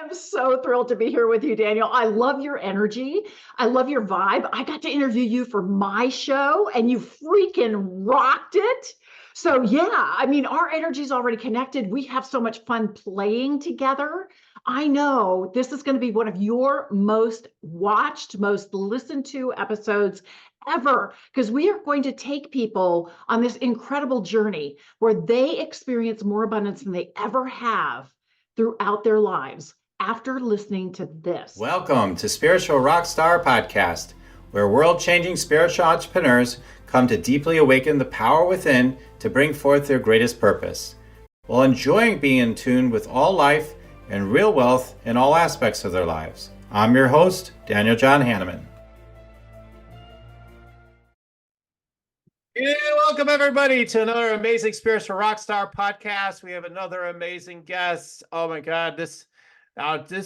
am so thrilled to be here with you, Daniel. I love your energy. I love your vibe. I got to interview you for my show and you freaking rocked it. So, yeah, I mean, our energy is already connected. We have so much fun playing together. I know this is going to be one of your most watched, most listened to episodes ever, because we are going to take people on this incredible journey where they experience more abundance than they ever have throughout their lives after listening to this. Welcome to Spiritual Rockstar Podcast, where world-changing spiritual entrepreneurs come to deeply awaken the power within to bring forth their greatest purpose, while enjoying being in tune with all life and real wealth in all aspects of their lives. I'm your host, Daniel John Hanneman. Yeah, welcome everybody to another amazing Spiritual Rockstar Podcast. We have another amazing guest. Oh my God, this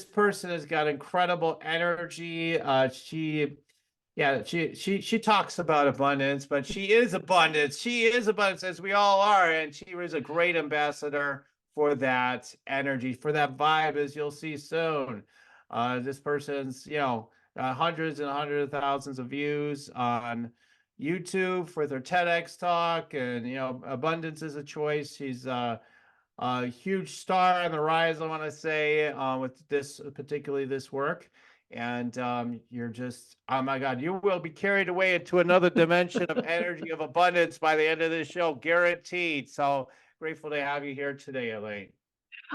person has got incredible energy. She talks about abundance, but she is abundance. She is abundance, as we all are, and she was a great ambassador for that energy, for that vibe, as you'll see soon. This person's, hundreds and hundreds of thousands of views on YouTube for their TEDx talk, and abundance is a choice. She's a huge star on the rise, I want to say, with this, particularly this work. And you're just, oh my God, you will be carried away into another dimension of energy of abundance by the end of this show, guaranteed. So grateful to have you here today, Elaine.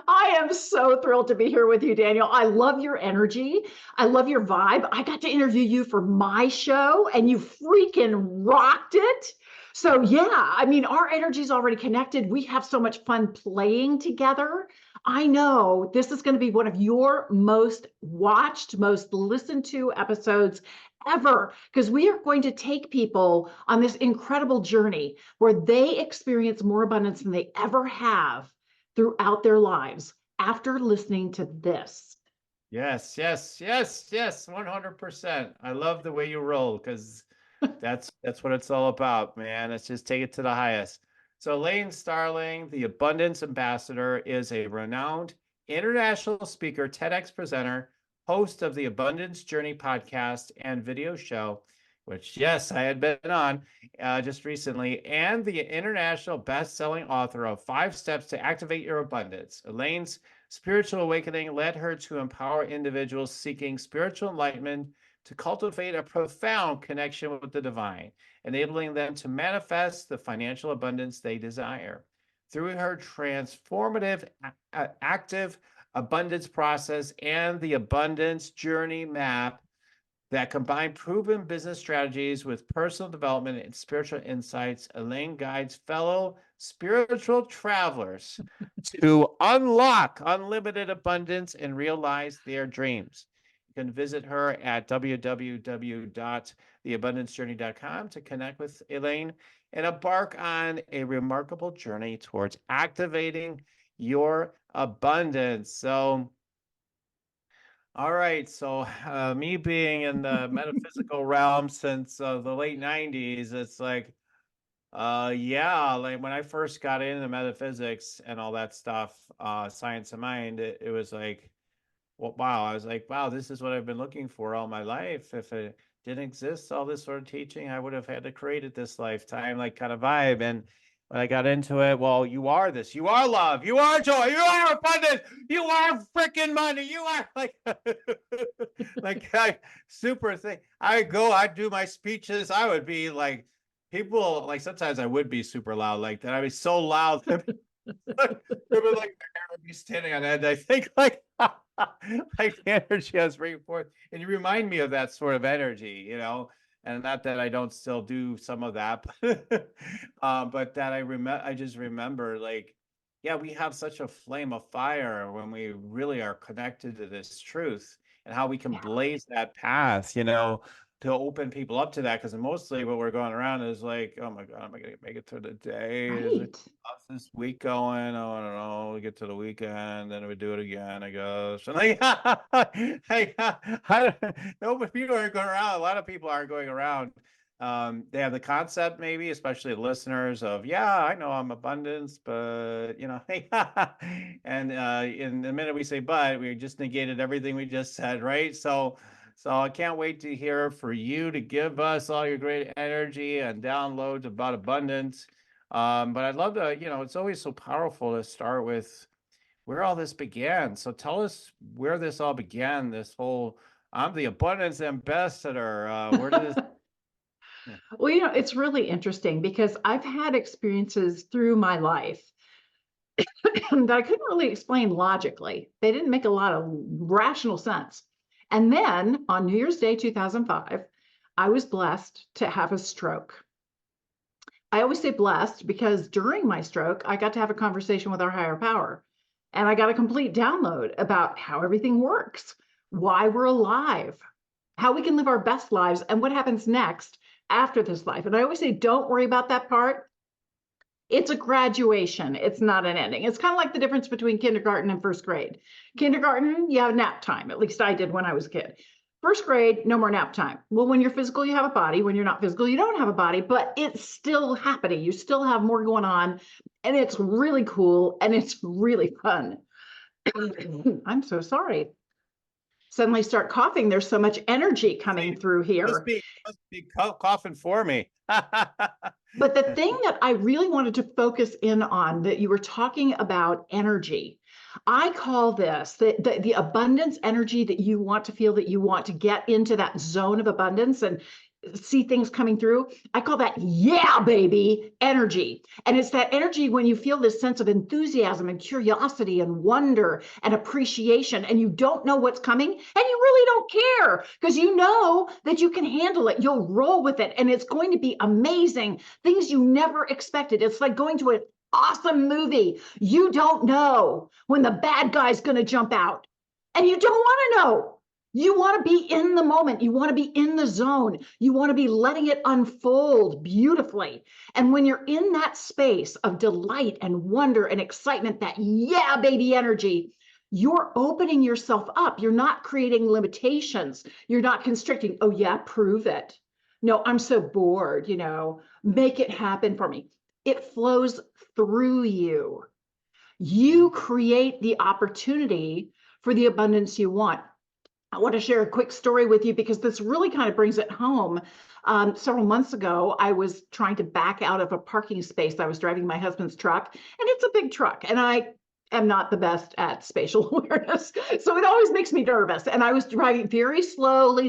I am so thrilled to be here with you, Daniel. I love your energy. I love your vibe. I got to interview you for my show and you freaking rocked it. So, yeah, I mean, our energy is already connected. We have so much fun playing together. I know this is going to be one of your most watched, most listened to episodes ever, because we are going to take people on this incredible journey where they experience more abundance than they ever have throughout their lives after listening to this. Yes, 100%. I love the way you roll, because that's what it's all about, man. Let's just take it to the highest. So Elaine Starling, the Abundance Ambassador, is a renowned international speaker, TEDx presenter, host of the Abundance Journey podcast and video show, which, yes, I had been on just recently, and the international best-selling author of 5 Steps to Activate Your Abundance. Elaine's spiritual awakening led her to empower individuals seeking spiritual enlightenment to cultivate a profound connection with the divine, enabling them to manifest the financial abundance they desire. Through her transformative, active abundance process and the Abundance Journey Map, that combine proven business strategies with personal development and spiritual insights, Elaine guides fellow spiritual travelers to unlock unlimited abundance and realize their dreams. You can visit her at www.theabundancejourney.com to connect with Elaine and embark on a remarkable journey towards activating your abundance. So, all right, so me being in the metaphysical realm since the late 90s, it's like, like when I first got into metaphysics and all that stuff, science of mind, it was like, well, wow, I was like, wow, this is what I've been looking for all my life. If it didn't exist, all this sort of teaching, I would have had to create it this lifetime, like kind of vibe. And when I got into it, well, you are this, you are love, you are joy, you are abundance, you are freaking money, you are like, like I super thing. I do my speeches. I would be like, people like sometimes I would be super loud like that. I'd be so loud. Like, would be standing on edge. I think like like the energy I was bringing forth, and you remind me of that sort of energy, and not that I don't still do some of that, but that I just remember, like, yeah, we have such a flame of fire when we really are connected to this truth, and how we can blaze that path, to open people up to that. Because mostly what we're going around is like, oh my God, am I gonna make it through the day? Right. How's this week going? Oh, I don't know. We get to the weekend, then we do it again, I guess. And like, hey, no, but people aren't going around. A lot of people aren't going around they have the concept, maybe, especially listeners, of, yeah, I know I'm abundance, but and in the minute we say but, we just negated everything we just said, right? So I can't wait to hear for you to give us all your great energy and downloads about abundance. But I'd love to, it's always so powerful to start with where all this began. So tell us where this all began, this whole, I'm the abundance ambassador. Where did this? Yeah. Well, it's really interesting because I've had experiences through my life that I couldn't really explain logically. They didn't make a lot of rational sense. And then on New Year's Day 2005, I was blessed to have a stroke. I always say blessed because during my stroke, I got to have a conversation with our higher power. And I got a complete download about how everything works, why we're alive, how we can live our best lives, and what happens next after this life. And I always say, don't worry about that part. It's a graduation. It's not an ending. It's kind of like the difference between kindergarten and first grade. Kindergarten, you have nap time. At least I did when I was a kid. First grade, no more nap time. Well, when you're physical, you have a body. When you're not physical, you don't have a body, but it's still happening. You still have more going on, and it's really cool, and it's really fun. I'm so sorry. Suddenly start coughing. There's so much energy coming through here. Must be coughing for me. But the thing that I really wanted to focus in on, that you were talking about energy, I call this the abundance energy that you want to feel, that you want to get into that zone of abundance and see things coming through. I call that, yeah, baby, energy. And it's that energy when you feel this sense of enthusiasm and curiosity and wonder and appreciation, and you don't know what's coming, and you really don't care because you know that you can handle it. You'll roll with it, and it's going to be amazing. Things you never expected. It's like going to an awesome movie. You don't know when the bad guy's going to jump out, and you don't want to know. You want to be in the moment. You want to be in the zone. You want to be letting it unfold beautifully. And when you're in that space of delight and wonder and excitement, that yeah, baby energy, you're opening yourself up. You're not creating limitations. You're not constricting. Oh yeah, prove it. No, I'm so bored, make it happen for me. It flows through you. You create the opportunity for the abundance you want. I want to share a quick story with you because this really kind of brings it home. Several months ago, I was trying to back out of a parking space. I was driving my husband's truck, and it's a big truck, and I am not the best at spatial awareness. So it always makes me nervous. And I was driving very slowly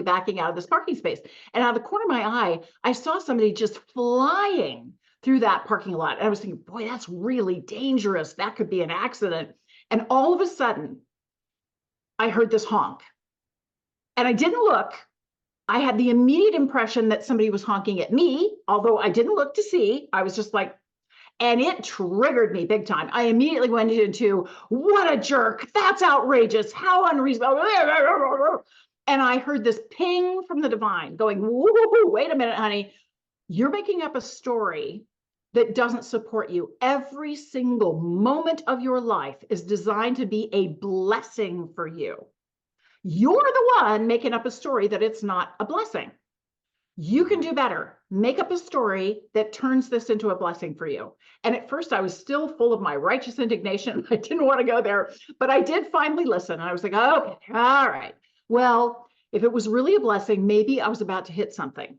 backing out of this parking space. And out of the corner of my eye, I saw somebody just flying through that parking lot. And I was thinking, boy, that's really dangerous. That could be an accident. And all of a sudden, I heard this honk, and I didn't look. I had the immediate impression that somebody was honking at me, although I didn't look to see. I was just like, and it triggered me big time. I immediately went into, what a jerk. That's outrageous. How unreasonable. And I heard this ping from the divine going, wait a minute, honey. You're making up a story that doesn't support you. Every single moment of your life is designed to be a blessing for you. You're the one making up a story that it's not a blessing. You can do better. Make up a story that turns this into a blessing for you. And at first I was still full of my righteous indignation. I didn't want to go there, but I did finally listen. And I was like, okay, all right. Well, if it was really a blessing, maybe I was about to hit something.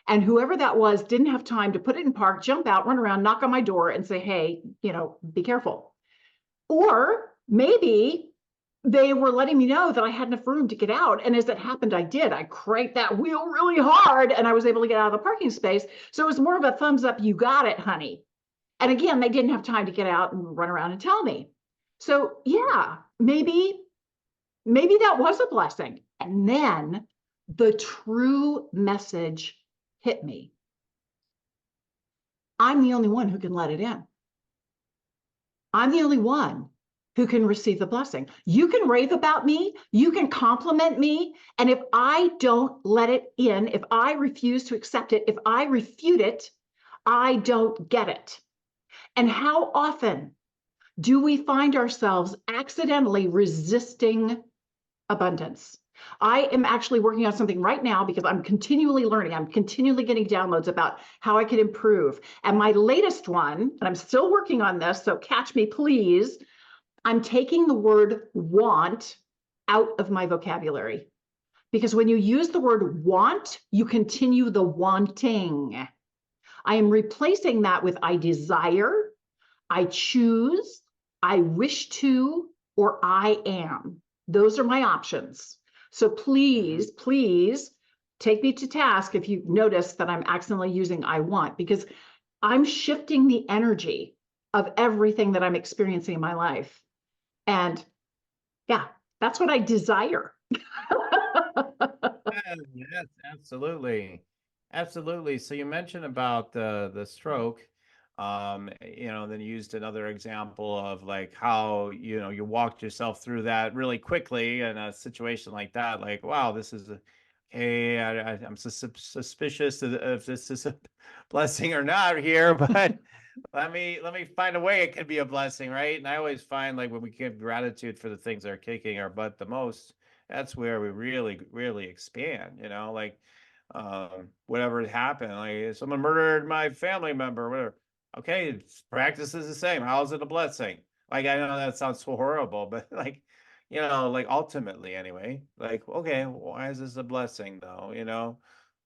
And whoever that was didn't have time to put it in park, jump out, run around, knock on my door and say, hey, be careful. Or maybe they were letting me know that I had enough room to get out. And as it happened, I did. I cranked that wheel really hard and I was able to get out of the parking space. So it was more of a thumbs up, you got it, honey. And again, they didn't have time to get out and run around and tell me. So yeah, maybe that was a blessing. And then the true message hit me. I'm the only one who can let it in. I'm the only one who can receive the blessing. You can rave about me, you can compliment me, and if I don't let it in, if I refuse to accept it, if I refute it, I don't get it. And how often do we find ourselves accidentally resisting abundance? I am actually working on something right now because I'm continually learning. I'm continually getting downloads about how I can improve. And my latest one, and I'm still working on this, so catch me, please. I'm taking the word want out of my vocabulary. Because when you use the word want, you continue the wanting. I am replacing that with I desire, I choose, I wish to, or I am. Those are my options. So please, please take me to task if you notice that I'm accidentally using I want, because I'm shifting the energy of everything that I'm experiencing in my life. And yeah, that's what I desire. Yes, absolutely. Absolutely. So you mentioned about the stroke, then you used another example of like how, you walked yourself through that really quickly in a situation like that. Like, wow, this is hey, I'm suspicious if this is a blessing or not here, but let me find a way it could be a blessing, right? And I always find like when we give gratitude for the things that are kicking our butt the most, that's where we really, really expand, like whatever happened, like someone murdered my family member, whatever. Okay, practice is the same. How is it a blessing? Like, I know that sounds so horrible, but like, like ultimately anyway, like, okay, why is this a blessing though?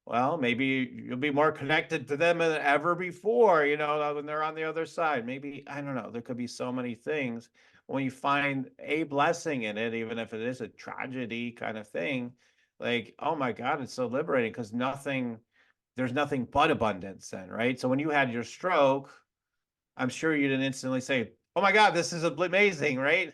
Well, maybe you'll be more connected to them than ever before, when they're on the other side. Maybe, I don't know, there could be so many things. When you find a blessing in it, even if it is a tragedy kind of thing, like, oh my God, it's so liberating because there's nothing but abundance then, right? So when you had your stroke, I'm sure you didn't instantly say, "Oh my God, this is amazing, right?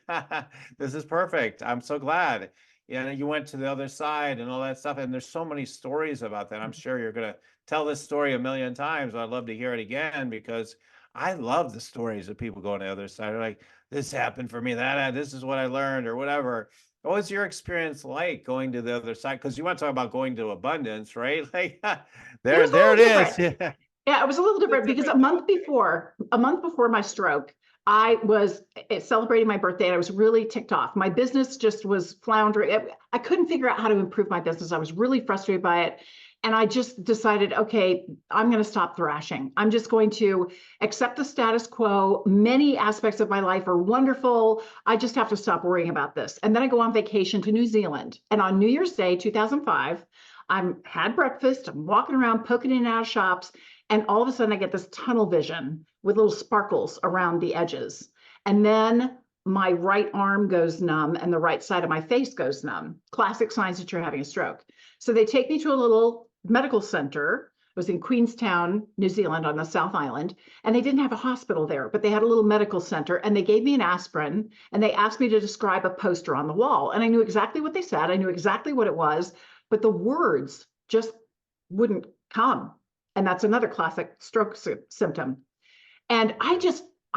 This is perfect. I'm so glad." You went to the other side and all that stuff. And there's so many stories about that. I'm sure you're gonna tell this story a million times. I'd love to hear it again because I love the stories of people going to the other side. They're like, this happened for me, this is what I learned, or whatever. What was your experience like going to the other side? Because you want to talk about going to abundance, right? Like It was a there it little is. different. Yeah, it was a little different because a month before my stroke, I was celebrating my birthday and I was really ticked off. My business just was floundering. I couldn't figure out how to improve my business. I was really frustrated by it. And I just decided, okay, I'm going to stop thrashing. I'm just going to accept the status quo. Many aspects of my life are wonderful. I just have to stop worrying about this. And then I go on vacation to New Zealand. And on New Year's Day, 2005, I had breakfast. I'm walking around, poking in and out of shops. And all of a sudden I get this tunnel vision with little sparkles around the edges. And then my right arm goes numb and the right side of my face goes numb. Classic signs that you're having a stroke. So they take me to a little medical center. It was in Queenstown, New Zealand on the South Island. And they didn't have a hospital there, but they had a little medical center and they gave me an aspirin and they asked me to describe a poster on the wall. And I knew exactly what they said. I knew exactly what it was, but the words just wouldn't come. And that's another classic stroke symptom. And I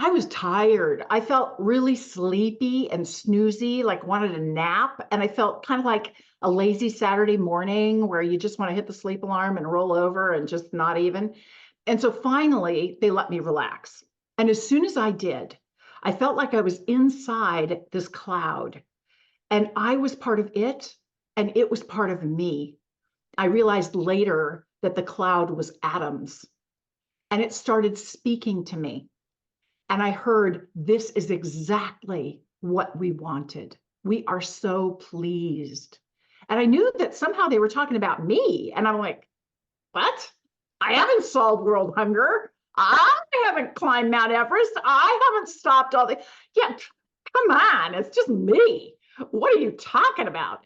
was tired. I felt really sleepy and snoozy, like wanted a nap. And I felt kind of like a lazy Saturday morning where you just want to hit the sleep alarm and roll over and just not even. And so finally, they let me relax. And as soon as I did, I felt like I was inside this cloud and I was part of it and it was part of me. I realized later that the cloud was atoms and it started speaking to me. And I heard, this is exactly what we wanted. We are so pleased. And I knew that somehow they were talking about me. And I'm like, what? I haven't solved world hunger. I haven't climbed Mount Everest. I haven't stopped all the, yeah, come on. It's just me. What are you talking about?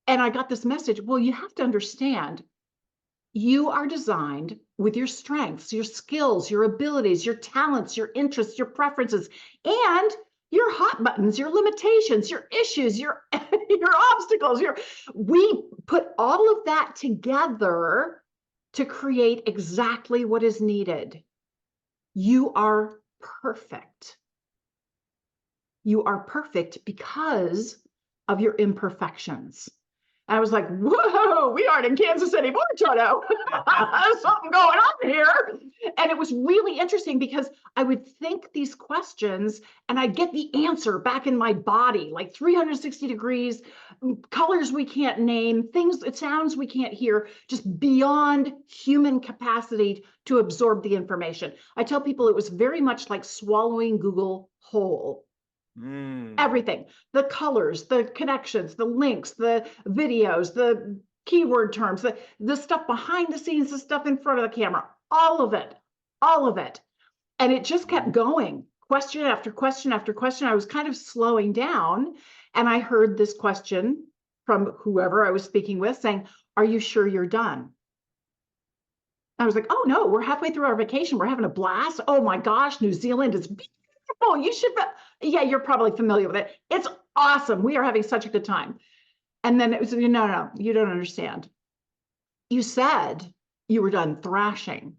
And I got this message. Well, you have to understand, you are designed with your strengths, your skills, your abilities, your talents, your interests, your preferences, and your hot buttons, your limitations, your issues, your your obstacles. We put all of that together to create exactly what is needed. You are perfect. You are perfect because of your imperfections. And I was like, whoa, we aren't in Kansas anymore, Toto. There's something going on here. And it was really interesting because I would think these questions and I'd get the answer back in my body, like 360 degrees, colors we can't name, things, sounds we can't hear, just beyond human capacity to absorb the information. I tell people it was very much like swallowing Google whole. Everything, the colors, the connections, the links, the videos, the keyword terms, the stuff behind the scenes, the stuff in front of the camera, all of it, all of it. And it just kept going, question after question after question. I was kind of slowing down and I heard this question from whoever I was speaking with saying, are you sure you're done? I was like, oh no, we're halfway through our vacation. We're having a blast. Oh my gosh, New Zealand is beautiful. You should, yeah, you're probably familiar with it. It's awesome. We are having such a good time. And then it was, no, you don't understand. You said you were done thrashing.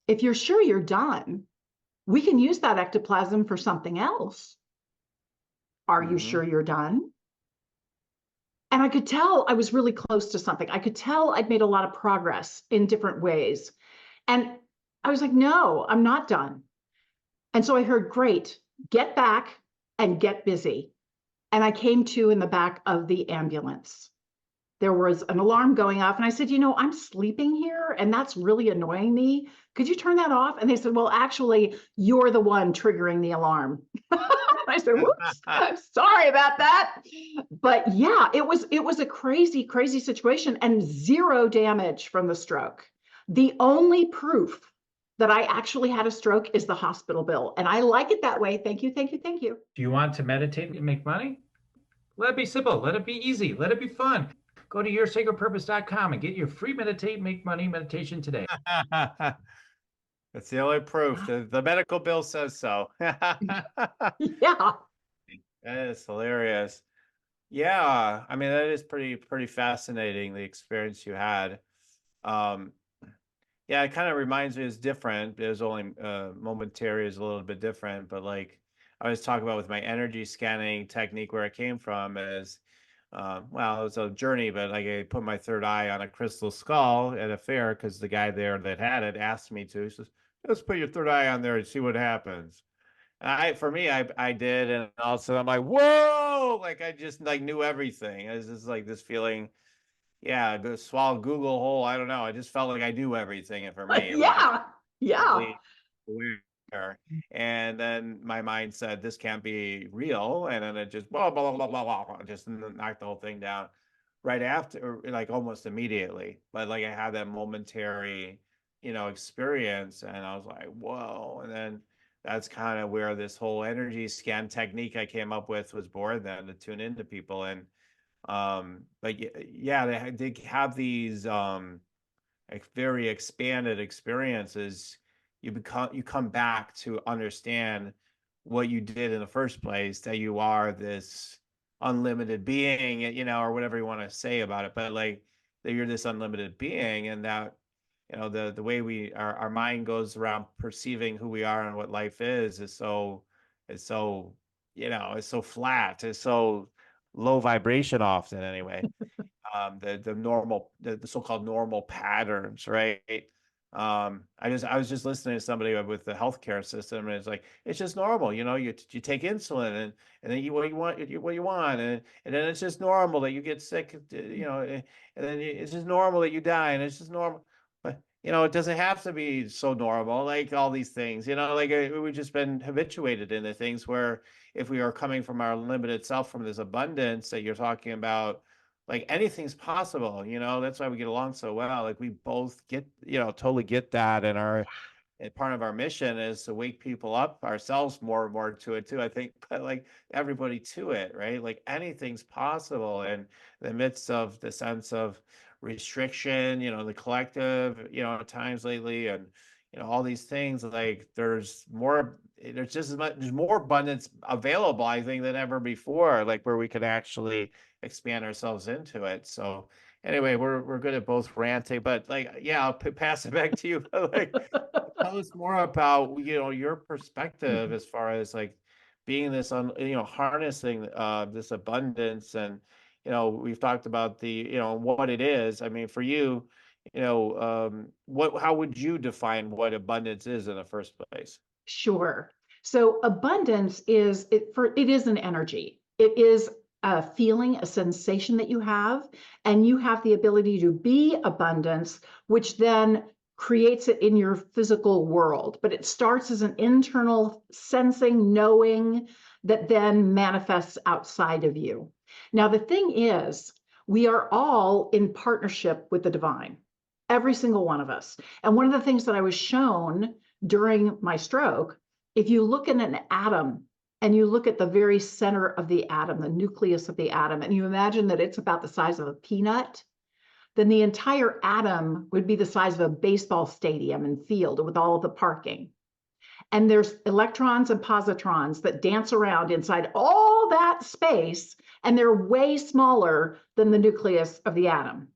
If you're sure you're done, we can use that ectoplasm for something else. Are you sure you're done? And I could tell I was really close to something. I could tell I'd made a lot of progress in different ways. And I was like, no, I'm not done. And so I heard, great, get back and get busy. And I came to in the back of the ambulance. There was an alarm going off. And I said, I'm sleeping here and that's really annoying me. Could you turn that off? And they said, well, actually, you're the one triggering the alarm. I said, whoops, I'm sorry about that. But yeah, it was a crazy, crazy situation and zero damage from the stroke. The only proof that I actually had a stroke is the hospital bill. And I like it that way. Thank you, thank you, thank you. Do you want to meditate and make money? Let it be simple. Let it be easy. Let it be fun. Go to yoursacredpurpose.com and get your free meditate, make money meditation today. That's the only proof. The medical bill says so. Yeah. That is hilarious. Yeah, I mean that is pretty fascinating, the experience you had. Um, yeah, it kind of reminds me, it's different. It was only momentary, is a little bit different, but like I was talking about with my energy scanning technique, where it came from is, well, it was a journey, but like I put my third eye on a crystal skull at a fair because the guy there that had it asked me to. He says, "Let's put your third eye on there and see what happens." For me, I did, and all of a sudden I'm like, whoa, like I just like knew everything. It was just like this feeling, yeah, go swallow Google whole. I don't know. I just felt like I knew everything. And for me, like Yeah. Yeah. completely aware. And then my mind said, this can't be real. And then it just blah, blah, blah, blah, blah, blah, just knocked the whole thing down right after, or like almost immediately. But like I had that momentary, experience. And I was like, whoa. And then that's kind of where this whole energy scan technique I came up with was born, then, to tune into people. And but yeah, they have these very expanded experiences. You come back to understand what you did in the first place, that you are this unlimited being, or whatever you want to say about it, but like that you're this unlimited being, and that the way our mind goes around perceiving who we are and what life is so it's so it's so flat, it's so low vibration often, anyway. The so-called normal patterns, right? I was just listening to somebody with the healthcare system, and it's like, it's just normal, you take insulin, and then what you want, and then it's just normal that you get sick, and then it's just normal that you die, and it's just normal. But it doesn't have to be so normal, like all these things, like we've just been habituated into things where, if we are coming from our limited self, from this abundance that you're talking about, like anything's possible. That's why we get along so well. Like we both get, totally get that. And part of our mission is to wake people up, ourselves more and more, to it too, I think, but like everybody to it, right? Like anything's possible in the midst of the sense of restriction, the collective, at times lately, and all these things. Like there's just as much, there's more abundance available, I think, than ever before, like where we could actually expand ourselves into it. So anyway, we're good at both ranting, but like, yeah, I'll pass it back to you. Like, tell us more about your perspective as far as like being this harnessing this abundance, and we've talked about what it is. I mean, for you, how would you define what abundance is in the first place? Sure. So abundance it is an energy. It is a feeling, a sensation that you have, and you have the ability to be abundance, which then creates it in your physical world. But it starts as an internal sensing, knowing that then manifests outside of you. Now, the thing is, we are all in partnership with the divine, every single one of us. And one of the things that I was shown during my stroke, if you look at an atom and you look at the very center of the atom, the nucleus of the atom, and you imagine that it's about the size of a peanut, then the entire atom would be the size of a baseball stadium and field with all of the parking. And there's electrons and positrons that dance around inside all that space, and they're way smaller than the nucleus of the atom.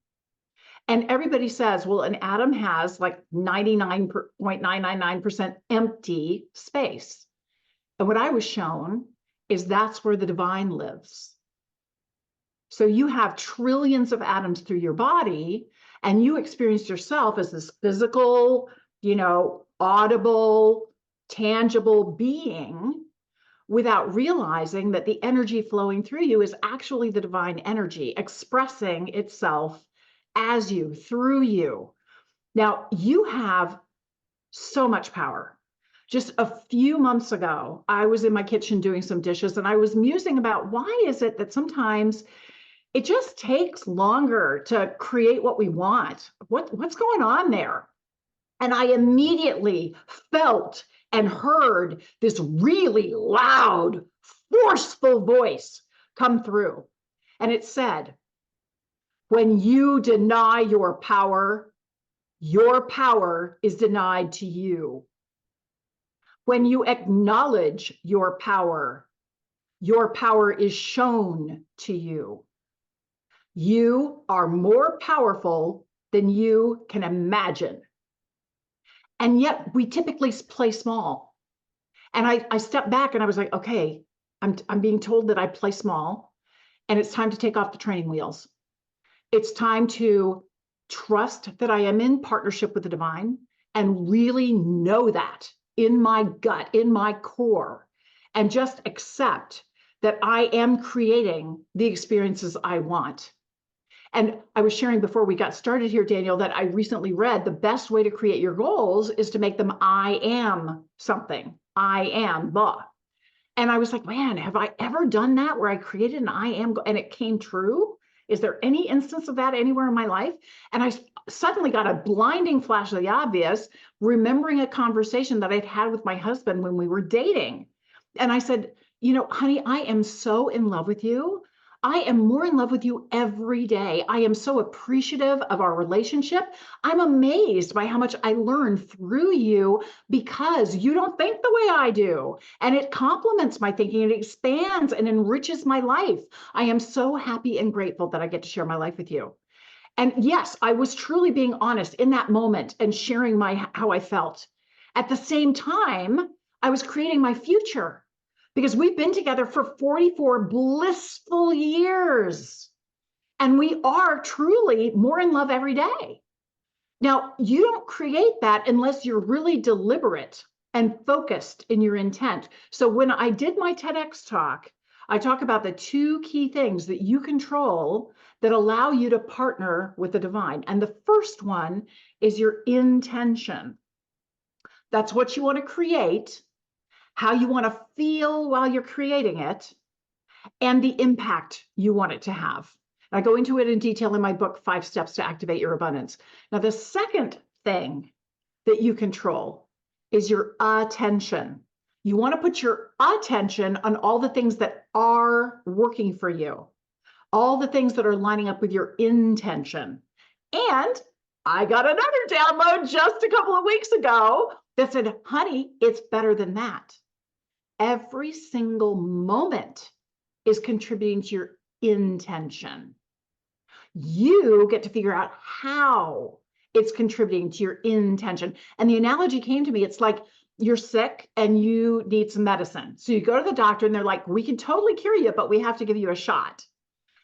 And everybody says, well, an atom has like 99.999% empty space. And what I was shown is that's where the divine lives. So you have trillions of atoms through your body, and you experience yourself as this physical, audible, tangible being without realizing that the energy flowing through you is actually the divine energy expressing itself as you, through you. Now, you have so much power. Just a few months ago, I was in my kitchen doing some dishes, and I was musing about why is it that sometimes it just takes longer to create what we want? What's going on there? And I immediately felt and heard this really loud, forceful voice come through. And it said, when you deny your power is denied to you. When you acknowledge your power is shown to you. You are more powerful than you can imagine. And yet we typically play small. And I stepped back and I was like, okay, I'm being told that I play small, and it's time to take off the training wheels. It's time to trust that I am in partnership with the divine and really know that in my gut, in my core, and just accept that I am creating the experiences I want. And I was sharing before we got started here, Daniel, that I recently read the best way to create your goals is to make them I am something. I am blah. And I was like, man, have I ever done that where I created an I am and it came true? Is there any instance of that anywhere in my life? And I suddenly got a blinding flash of the obvious, remembering a conversation that I'd had with my husband when we were dating. And I said, honey, I am so in love with you. I am more in love with you every day. I am so appreciative of our relationship. I'm amazed by how much I learn through you because you don't think the way I do. And it complements my thinking. It expands and enriches my life. I am so happy and grateful that I get to share my life with you. And yes, I was truly being honest in that moment and sharing how I felt. At the same time, I was creating my future, because we've been together for 44 blissful years, and we are truly more in love every day. Now, you don't create that unless you're really deliberate and focused in your intent. So when I did my TEDx talk, I talk about the two key things that you control that allow you to partner with the divine. And the first one is your intention. That's what you want to create, how you want to feel while you're creating it, and the impact you want it to have. I go into it in detail in my book, 5 Steps to Activate Your Abundance. Now, the second thing that you control is your attention. You want to put your attention on all the things that are working for you, all the things that are lining up with your intention. And I got another download just a couple of weeks ago that said, honey, it's better than that. Every single moment is contributing to your intention. You get to figure out how it's contributing to your intention. And the analogy came to me, it's like you're sick and you need some medicine. So you go to the doctor and they're like, we can totally cure you, but we have to give you a shot.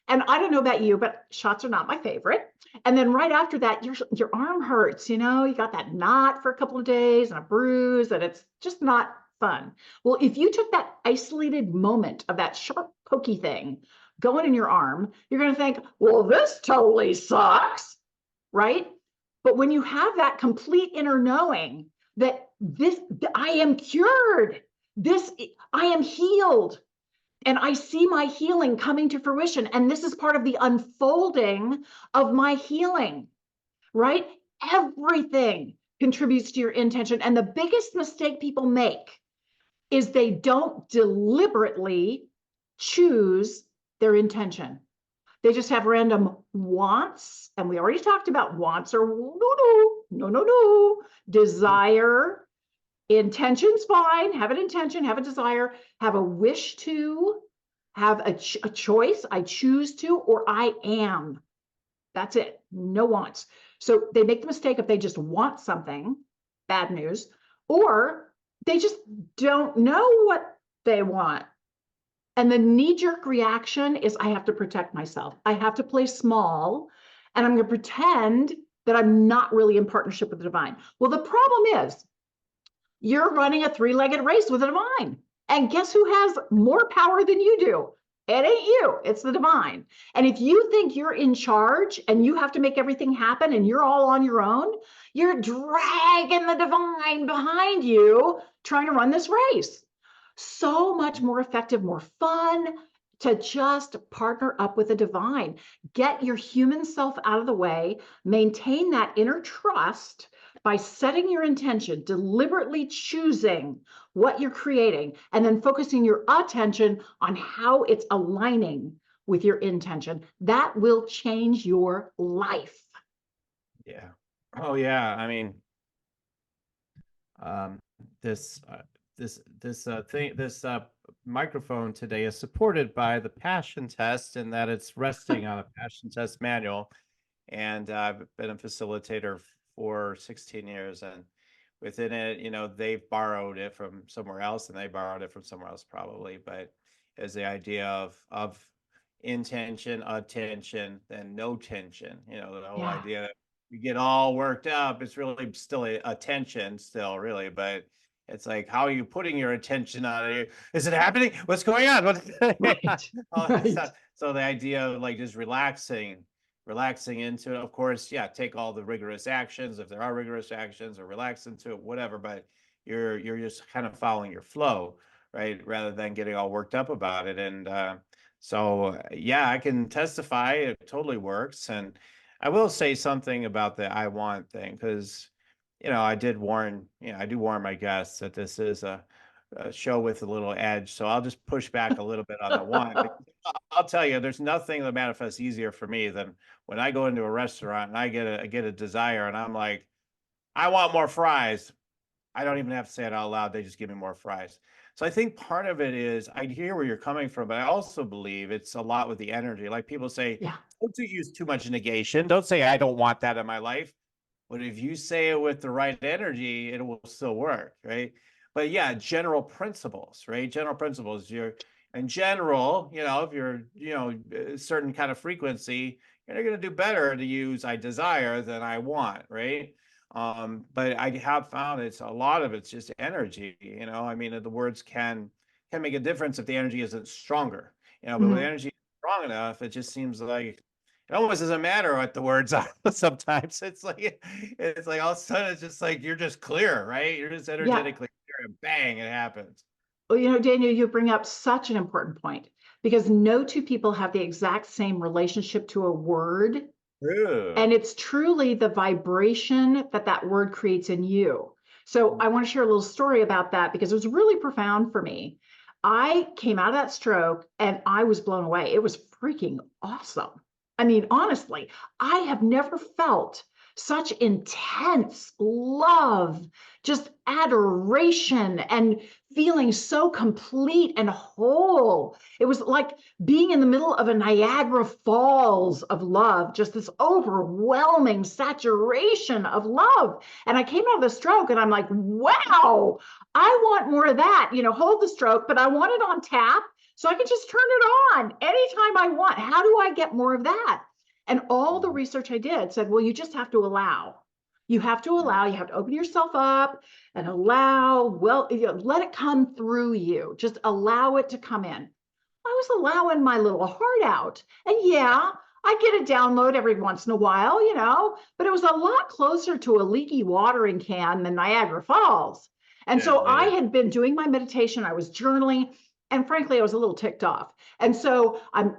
And I don't know about you, but shots are not my favorite. And then right after that, your arm hurts, you got that knot for a couple of days and a bruise, and it's just not fun. Well, if you took that isolated moment of that sharp, pokey thing going in your arm, you're going to think, well, this totally sucks, right? But when you have that complete inner knowing that I am cured, I am healed, and I see my healing coming to fruition. And this is part of the unfolding of my healing, right? Everything contributes to your intention. And the biggest mistake people make is they don't deliberately choose their intention. They just have random wants. And we already talked about wants or no. Desire. Intention's fine. Have an intention, have a desire, have a wish to, have a choice. I choose to, or I am. That's it. No wants. So they make the mistake if they just want something, bad news, or they just don't know what they want. And the knee-jerk reaction is, I have to protect myself. I have to play small, and I'm going to pretend that I'm not really in partnership with the divine. Well, the problem is, you're running a three-legged race with the divine. And guess who has more power than you do? It ain't you, it's the divine. And if you think you're in charge and you have to make everything happen and you're all on your own, you're dragging the divine behind you trying to run this race. So much more effective, more fun to just partner up with the divine. Get your human self out of the way, maintain that inner trust by setting your intention, deliberately choosing what you're creating, and then focusing your attention on how it's aligning with your intention. That will change your life. Yeah. Oh yeah. I mean, this microphone today is supported by the passion test, in that it's resting on a passion test manual. And I've been a facilitator for 16 years, and within it, they've borrowed it from somewhere else, and they borrowed it from somewhere else probably, but as the idea of intention, attention, and no tension, the whole idea that you get all worked up, it's really still a tension still, really, but it's like, how are you putting your attention on it? Is it happening? What's going on? Right. So the idea of like just relaxing into it, of course, take all the rigorous actions if there are rigorous actions, or relax into it, whatever, but you're just kind of following your flow, right, rather than getting all worked up about it. And so I can testify it totally works. And I will say something about the I want thing, because I do warn my guests that this is a show with a little edge, so I'll just push back a little bit on the want. I'll tell you, there's nothing that manifests easier for me than when I go into a restaurant and I get a desire, and I'm like, I want more fries. I don't even have to say it out loud. They just give me more fries. So I think part of it is, I hear where you're coming from, but I also believe it's a lot with the energy. Like people say, don't use too much negation. Don't say, I don't want that in my life. But if you say it with the right energy, it will still work, right? But general principles, right? General principles. In general, if you're, a certain kind of frequency, you're going to do better to use I desire than I want, right? But I have found a lot of it's just energy, I mean, the words can make a difference if the energy isn't stronger, but when the energy is strong enough, it just seems like it almost doesn't matter what the words are. Sometimes it's like all of a sudden it's just like you're just clear, right? You're just energetically clear, and bang, it happens. Well, Daniel, you bring up such an important point, because no two people have the exact same relationship to a word. True. And it's truly the vibration that word creates in you. So I want to share a little story about that, because it was really profound for me. I came out of that stroke and I was blown away. It was freaking awesome. I mean, honestly, I have never felt such intense love, just adoration, and feeling so complete and whole. It was like being in the middle of a Niagara Falls of love, just this overwhelming saturation of love. And I came out of the stroke and I'm like, wow, I want more of that. Hold the stroke, but I want it on tap So I can just turn it on anytime I want. How do I get more of that? And all the research I did said, well, you just have to allow. You have to allow, you have to open yourself up and allow, well, let it come through you. Just allow it to come in. I was allowing my little heart out. And yeah, I get a download every once in a while, but it was a lot closer to a leaky watering can than Niagara Falls. And so I had been doing my meditation, I was journaling, and frankly, I was a little ticked off. And so I'm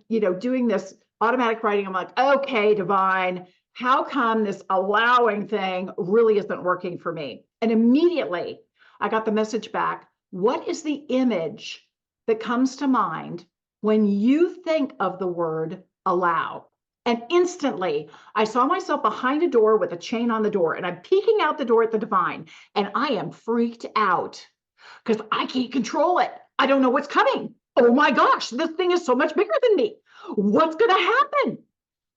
doing this automatic writing. I'm like, okay, divine, how come this allowing thing really isn't working for me? And immediately I got the message back. What is the image that comes to mind when you think of the word allow? And instantly I saw myself behind a door with a chain on the door, and I'm peeking out the door at the divine, and I am freaked out because I can't control it. I don't know what's coming. Oh my gosh, this thing is so much bigger than me. What's going to happen?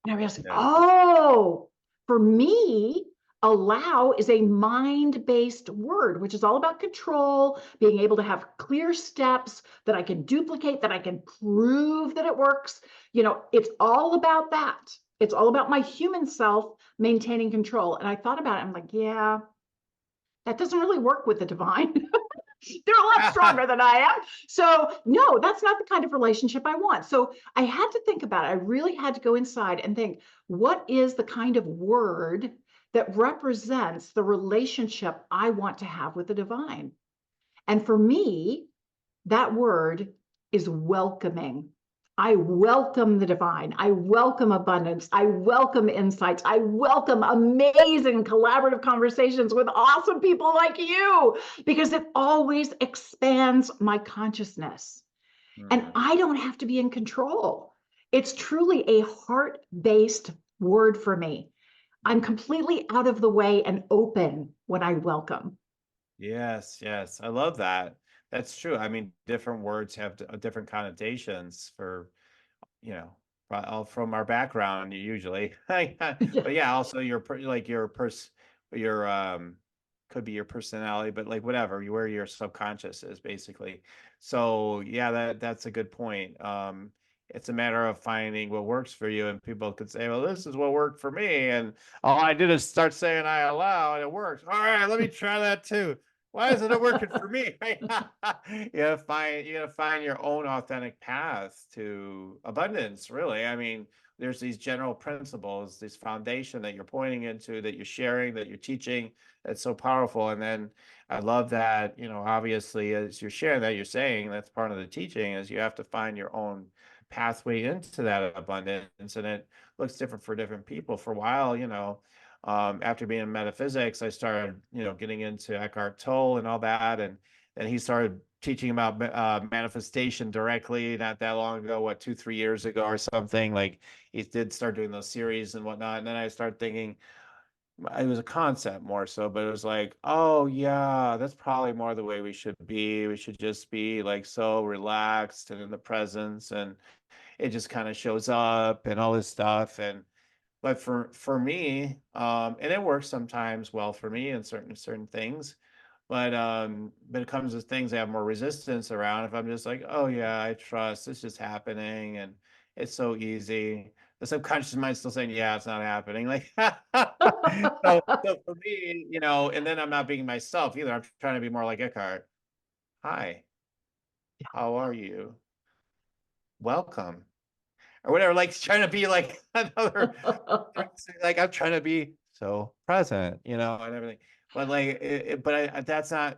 And I realized, oh, for me, allow is a mind-based word, which is all about control, being able to have clear steps that I can duplicate, that I can prove that it works. It's all about that. It's all about my human self maintaining control. And I thought about it. I'm like, yeah, that doesn't really work with the divine. They're a lot stronger than I am. So no, that's not the kind of relationship I want. So I had to think about it. I really had to go inside and think, what is the kind of word that represents the relationship I want to have with the divine? And for me, that word is welcoming. I welcome the divine. I welcome abundance. I welcome insights. I welcome amazing collaborative conversations with awesome people like you, because it always expands my consciousness. And I don't have to be in control. It's truly a heart-based word for me. I'm completely out of the way and open when I welcome. Yes, yes. I love that. That's true. I mean, different words have different connotations for, all from our background usually. But yeah, also your could be your personality, but like whatever, where your subconscious is basically. So yeah, that's a good point. It's a matter of finding what works for you, and people could say, well, this is what worked for me, and all I did is start saying I allow and it works. All right, let me try that too. Why isn't it working for me? You gotta find your own authentic path to abundance, really. I mean, there's these general principles, this foundation that you're pointing into, that you're sharing, that you're teaching, that's so powerful. And then I love that, obviously, as you're sharing that, you're saying that's part of the teaching is you have to find your own pathway into that abundance. And it looks different for different people. For a while, after being in metaphysics, I started, getting into Eckhart Tolle and all that. And then he started teaching about manifestation directly not that long ago, 2-3 years ago or something. Like he did start doing those series and whatnot. And then I started thinking it was a concept more so, but it was like, oh yeah, that's probably more the way we should be. We should just be like so relaxed and in the presence, and it just kind of shows up and all this stuff. But for me, and it works sometimes well for me in certain things, but it comes with things I have more resistance around. If I'm just like, oh yeah, I trust, it's just happening and it's so easy. The subconscious mind's still saying, yeah, it's not happening. Like so for me, and then I'm not being myself either. I'm trying to be more like Eckhart. Hi, how are you? Welcome. Or whatever, like trying to be like another, like I'm trying to be so present, and everything. But like, but that's I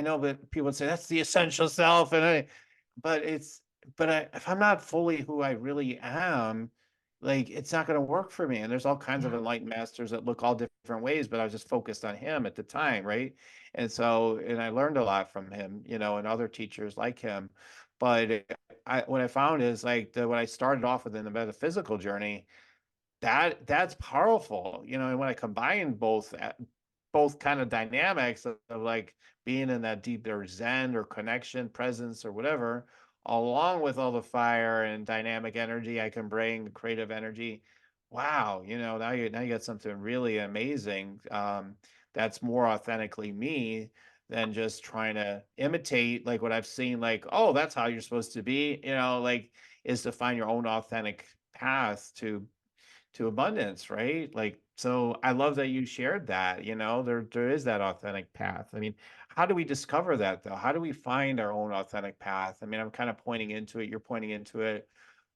know that people would say that's the essential self, if I'm not fully who I really am, like it's not going to work for me. And there's all kinds of Yeah. enlightened masters that look all different ways, but I was just focused on him at the time, right? And I learned a lot from him, and other teachers like him. But what I found is like what I started off with in the metaphysical journey, that's powerful, and when I combine both kind of dynamics of like being in that deeper zen or connection, presence or whatever, along with all the fire and dynamic energy I can bring, creative energy. Wow, now you got something really amazing, that's more authentically me than just trying to imitate like what I've seen, like, oh, that's how you're supposed to be, like, is to find your own authentic path to abundance, right? Like, so I love that you shared that, there is that authentic path. I mean, how do we discover that though? How do we find our own authentic path? I mean, I'm kind of pointing into it, you're pointing into it,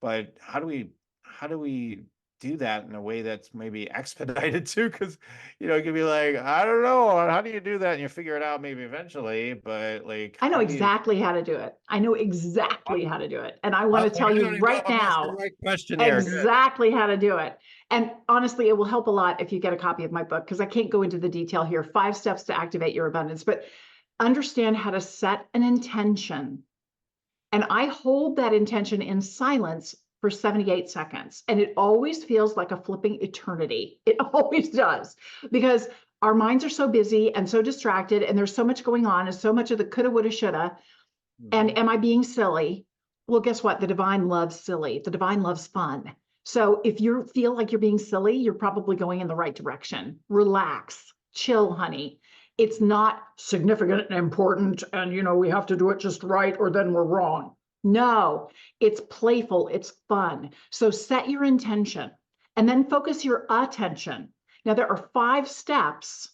but how do we do that in a way that's maybe expedited too? Because, it could be like, I don't know, how do you do that? And you figure it out maybe eventually, but like, I know how do you, exactly how to do it. I know exactly how to do it. And I want to like, tell I you don't even know right if I'm asking the now right question here. Good. exactly how to do it. And honestly, it will help a lot if you get a copy of my book, because I can't go into the detail here. 5 steps to activate your abundance, but understand how to set an intention. And I hold that intention in silence for 78 seconds. And it always feels like a flipping eternity. It always does, because our minds are so busy and so distracted, and there's so much going on, and so much of the coulda, woulda, shoulda. And am I being silly? Well, guess what? The divine loves silly. The divine loves fun. So if you feel like you're being silly, you're probably going in the right direction. Relax, chill, honey. It's not significant and important, and we have to do it just right or then we're wrong. No, it's playful, it's fun. So set your intention and then focus your attention. Now, there are 5 steps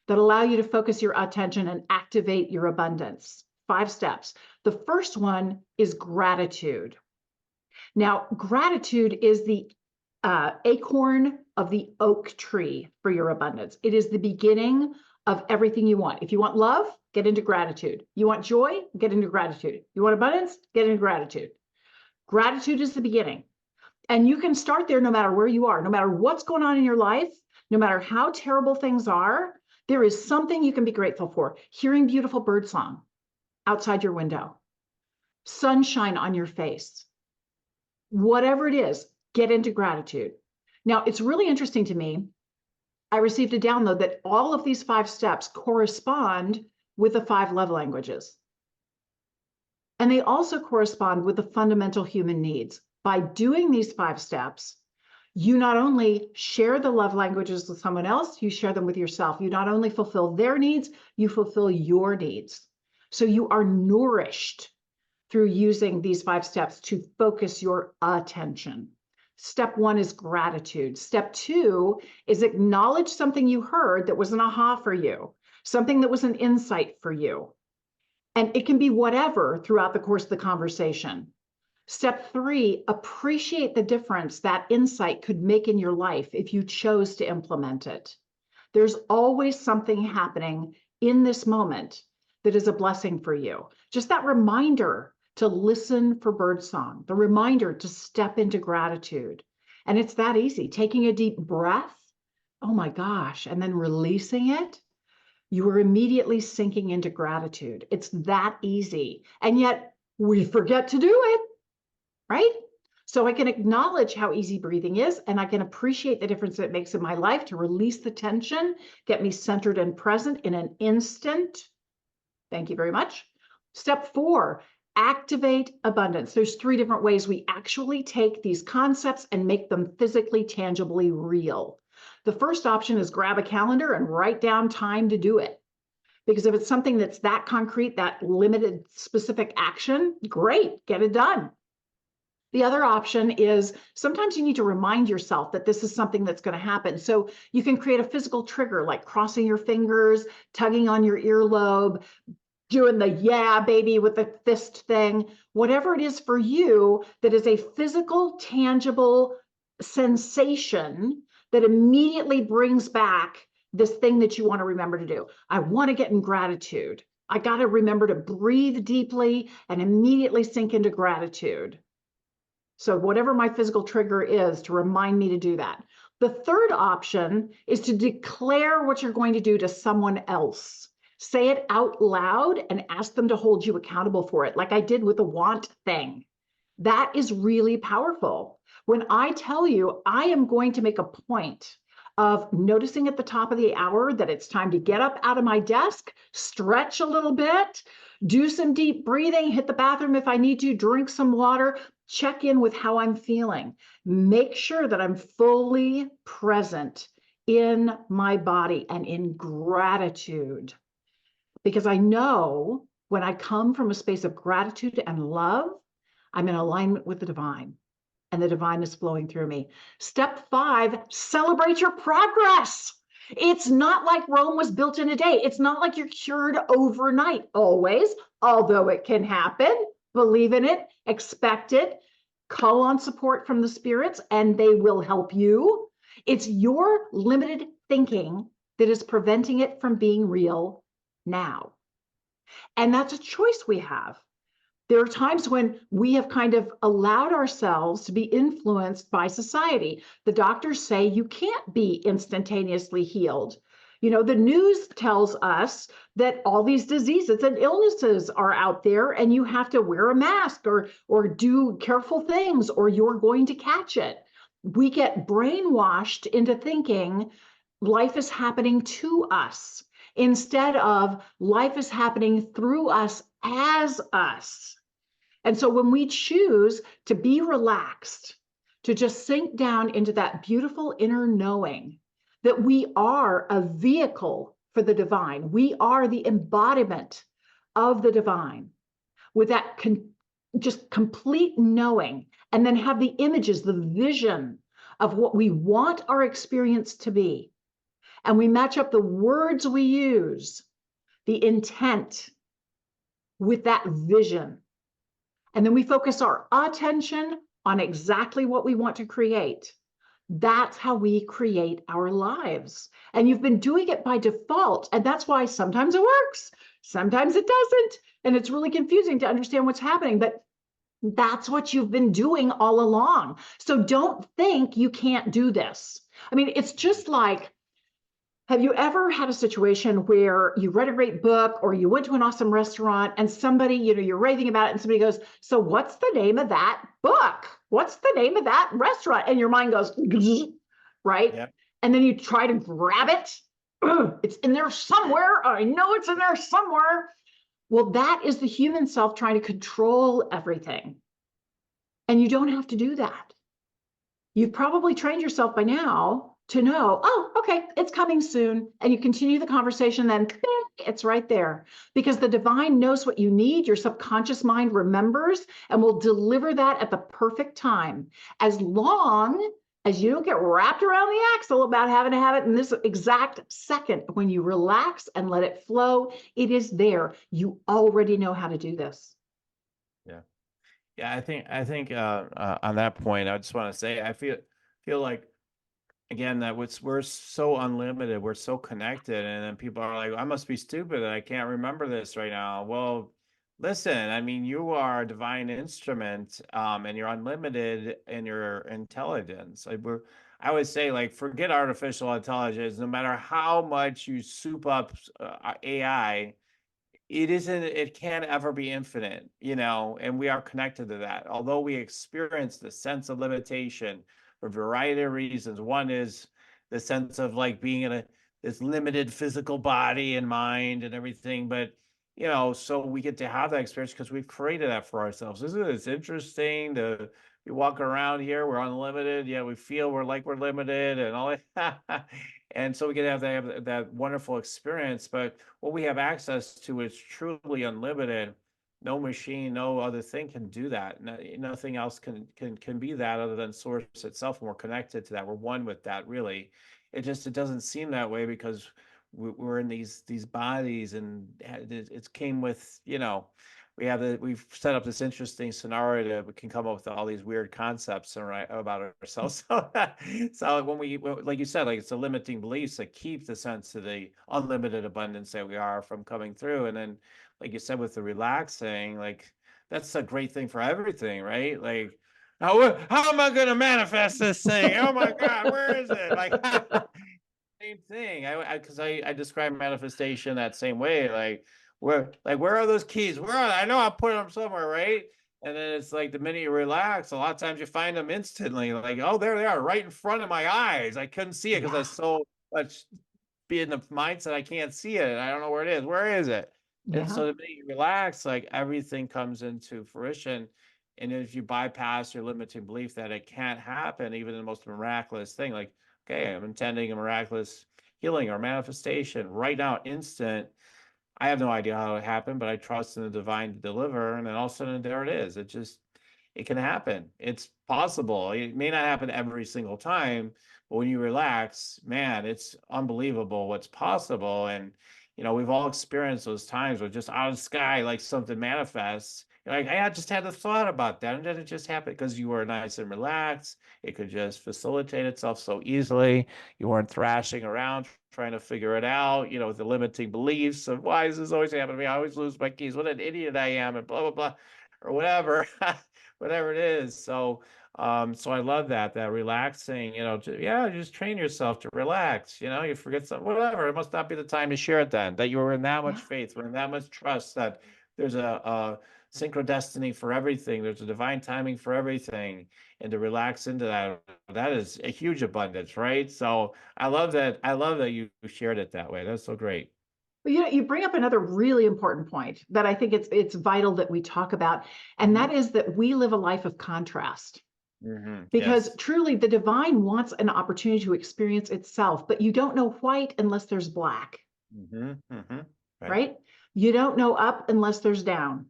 that allow you to focus your attention and activate your abundance. 5 steps. The first one is gratitude. Now, gratitude is the acorn of the oak tree for your abundance. It is the beginning of everything you want. If you want love, get into gratitude. You want joy, get into gratitude. You want abundance, get into gratitude. Gratitude is the beginning. And you can start there no matter where you are, no matter what's going on in your life, no matter how terrible things are, there is something you can be grateful for. Hearing beautiful birdsong outside your window, sunshine on your face, whatever it is, get into gratitude. Now, it's really interesting to me. I received a download that all of these 5 steps correspond with the 5 love languages. And they also correspond with the fundamental human needs. By doing these 5 steps, you not only share the love languages with someone else, you share them with yourself. You not only fulfill their needs, you fulfill your needs. So you are nourished through using these 5 steps to focus your attention. Step 1 is gratitude. Step 2 is acknowledge something you heard that was an aha for you, something that was an insight for you. And it can be whatever throughout the course of the conversation. Step 3, appreciate the difference that insight could make in your life if you chose to implement it. There's always something happening in this moment that is a blessing for you. Just that reminder to listen for birdsong, the reminder to step into gratitude. And it's that easy. Taking a deep breath, oh my gosh, and then releasing it, you are immediately sinking into gratitude. It's that easy. And yet we forget to do it, right? So I can acknowledge how easy breathing is, and I can appreciate the difference it makes in my life to release the tension, get me centered and present in an instant. Thank you very much. Step 4, activate abundance. There's 3 different ways we actually take these concepts and make them physically, tangibly real. The first option is grab a calendar and write down time to do it. Because if it's something that's that concrete, that limited specific action, great, get it done. The other option is sometimes you need to remind yourself that this is something that's going to happen. So you can create a physical trigger, like crossing your fingers, tugging on your earlobe, doing the yeah, baby with the fist thing, whatever it is for you that is a physical, tangible sensation that immediately brings back this thing that you want to remember to do. I want to get in gratitude. I got to remember to breathe deeply and immediately sink into gratitude. So whatever my physical trigger is to remind me to do that. The third option is to declare what you're going to do to someone else. Say it out loud and ask them to hold you accountable for it, like I did with the want thing. That is really powerful. When I tell you I am going to make a point of noticing at the top of the hour that it's time to get up out of my desk, stretch a little bit, do some deep breathing, hit the bathroom if I need to, drink some water, check in with how I'm feeling. Make sure that I'm fully present in my body and in gratitude. because I know when I come from a space of gratitude and love, I'm in alignment with the divine, and the divine is flowing through me. Step 5, celebrate your progress. It's not like Rome was built in a day. It's not like you're cured overnight always, although it can happen. Believe in it, expect it, call on support from the spirits, and they will help you. It's your limited thinking that is preventing it from being real now. And that's a choice we have. There are times when we have kind of allowed ourselves to be influenced by society. The doctors say you can't be instantaneously healed. You know, the news tells us that all these diseases and illnesses are out there and you have to wear a mask or do careful things or you're going to catch it. We get brainwashed into thinking life is happening to us instead of life is happening through us as us. And so when we choose to be relaxed, to just sink down into that beautiful inner knowing that we are a vehicle for the divine, we are the embodiment of the divine, with that just complete knowing, and then have the images, the vision of what we want our experience to be. And we match up the words we use, the intent, with that vision. And then we focus our attention on exactly what we want to create. That's how we create our lives. And you've been doing it by default. And that's why sometimes it works, sometimes it doesn't. And it's really confusing to understand what's happening. But that's what you've been doing all along. So don't think you can't do this. I mean, it's just like, have you ever had a situation where you read a great book or you went to an awesome restaurant and somebody, you know, you're raving about it and somebody goes, so what's the name of that book? What's the name of that restaurant? And your mind goes, right? Yep. And then you try to grab it. It's in there somewhere. I know it's in there somewhere. Well, that is the human self trying to control everything. And you don't have to do that. You've probably trained yourself by now to know, oh, okay, it's coming soon. And you continue the conversation, then it's right there. Because the divine knows what you need. Your subconscious mind remembers and will deliver that at the perfect time. As long as you don't get wrapped around the axle about having to have it in this exact second. When you relax and let it flow, it is there. You already know how to do this. Yeah. Yeah, I think on that point, I just want to say I feel like, again, that we're so unlimited, we're so connected, and then people are like, I must be stupid, I can't remember this right now. Well, listen, I mean, you are a divine instrument, and you're unlimited in your intelligence. I would say, like, forget artificial intelligence. No matter how much you soup up AI, it can't ever be infinite, and we are connected to that. Although we experience the sense of limitation for a variety of reasons. One is the sense of like being in this limited physical body and mind and everything. But, so we get to have that experience because we've created that for ourselves. Isn't it? It's interesting to we walk around here, we're unlimited. Yeah, we feel we're limited and all that. And so we get to have that wonderful experience. But what we have access to is truly unlimited. No machine, no other thing can do that. Nothing else can be that other than source itself. And we're connected to that. We're one with that, really. It doesn't seem that way because we're in these bodies, and it came with, we've set up this interesting scenario that we can come up with all these weird concepts about ourselves. So like you said, like, it's the limiting beliefs that keep the sense of the unlimited abundance that we are from coming through. And then, like you said, with the relaxing, like, that's a great thing for everything, right? Like, how am I going to manifest this thing? Oh my God, where is it? Like, same thing. Because I describe manifestation that same way. Like, where are those keys? Where are they? I know I put them somewhere, right? And then it's like the minute you relax, a lot of times you find them instantly. Like, oh, there they are, right in front of my eyes. I couldn't see it because I so much be in the mindset I can't see it. I don't know where it is. Where is it? Yeah. And so the minute you relax, like, everything comes into fruition. And if you bypass your limiting belief that it can't happen, even the most miraculous thing, like, okay, I'm intending a miraculous healing or manifestation right now, instant. I have no idea how it happened, but I trust in the divine to deliver. And then all of a sudden there it is. It can happen. It's possible. It may not happen every single time, but when you relax, man, it's unbelievable what's possible. And, we've all experienced those times where just out of the sky, like something manifests. You're like, hey, I just had the thought about that. And then it just happened because you were nice and relaxed. It could just facilitate itself so easily. You weren't thrashing around trying to figure it out, with the limiting beliefs of why is this always happening to me? I always lose my keys. What an idiot I am, and blah, blah, blah, or whatever, whatever it is. So I love that relaxing, just train yourself to relax, you forget something, whatever. It must not be the time to share it then, that you were in that much faith, we're in that much trust that there's a synchrodestiny for everything. There's a divine timing for everything. And to relax into that is a huge abundance, right? So I love that. I love that you shared it that way. That's so great. Well, you bring up another really important point that I think it's vital that we talk about, and that is that we live a life of contrast. Because Yes. truly the divine wants an opportunity to experience itself, but you don't know white unless there's black, right? You don't know up unless there's down.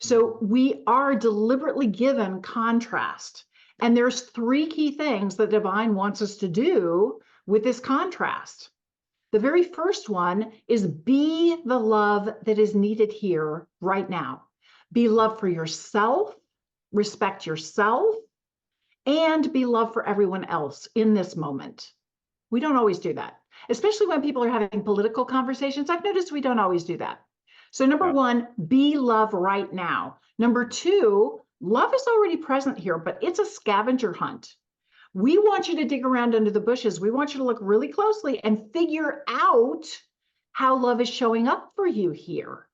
So we are deliberately given contrast. And there's three key things that divine wants us to do with this contrast. The very first one is be the love that is needed here right now. Be love for yourself, respect yourself, and be love for everyone else in this moment. We don't always do that, especially when people are having political conversations. I've noticed we don't always do that. So number one, be love right now. Number two, love is already present here, but it's a scavenger hunt. We want you to dig around under the bushes. We want you to look really closely and figure out how love is showing up for you here.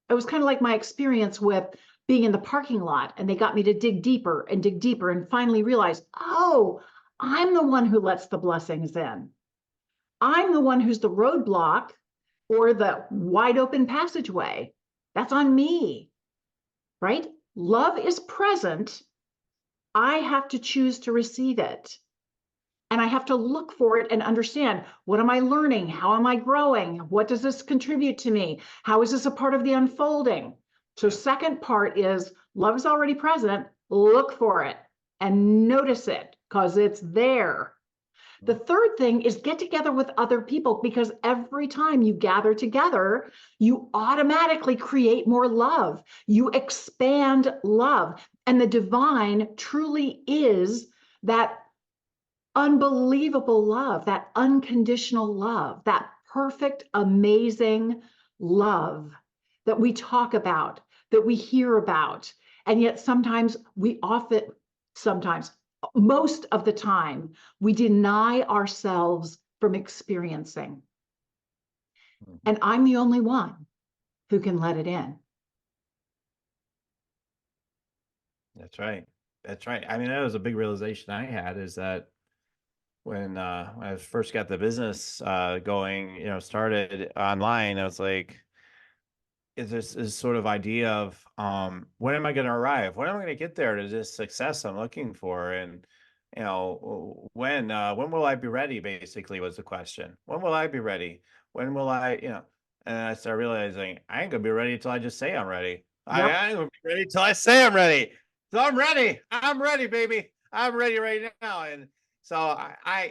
It was kind of like my experience with being in the parking lot, and they got me to dig deeper and finally realize, oh, I'm the one who lets the blessings in. I'm the one who's the roadblock or the wide open passageway. That's on me, right? Love is present. I have to choose to receive it. And I have to look for it and understand, what am I learning? How am I growing? What does this contribute to me? How is this a part of the unfolding? So second part is love is already present. Look for it and notice it because it's there. The third thing is get together with other people, because every time you gather together, you automatically create more love. You expand love. And the divine truly is that unbelievable love, that unconditional love, that perfect, amazing love that we talk about, that we hear about. And yet sometimes most of the time, we deny ourselves from experiencing. And I'm the only one who can let it in. That's right. That's right. I mean, that was a big realization I had, is that when I first got the business going, started online, I was like, is this sort of idea of when am I going to arrive? When am I going to get there to this success I'm looking for? And when will I be ready? Basically, was the question. When will I be ready? When will I? And then I started realizing I ain't gonna be ready until I just say I'm ready. Yep. I ain't gonna be ready until I say I'm ready. So I'm ready. I'm ready, baby. I'm ready right now. And so I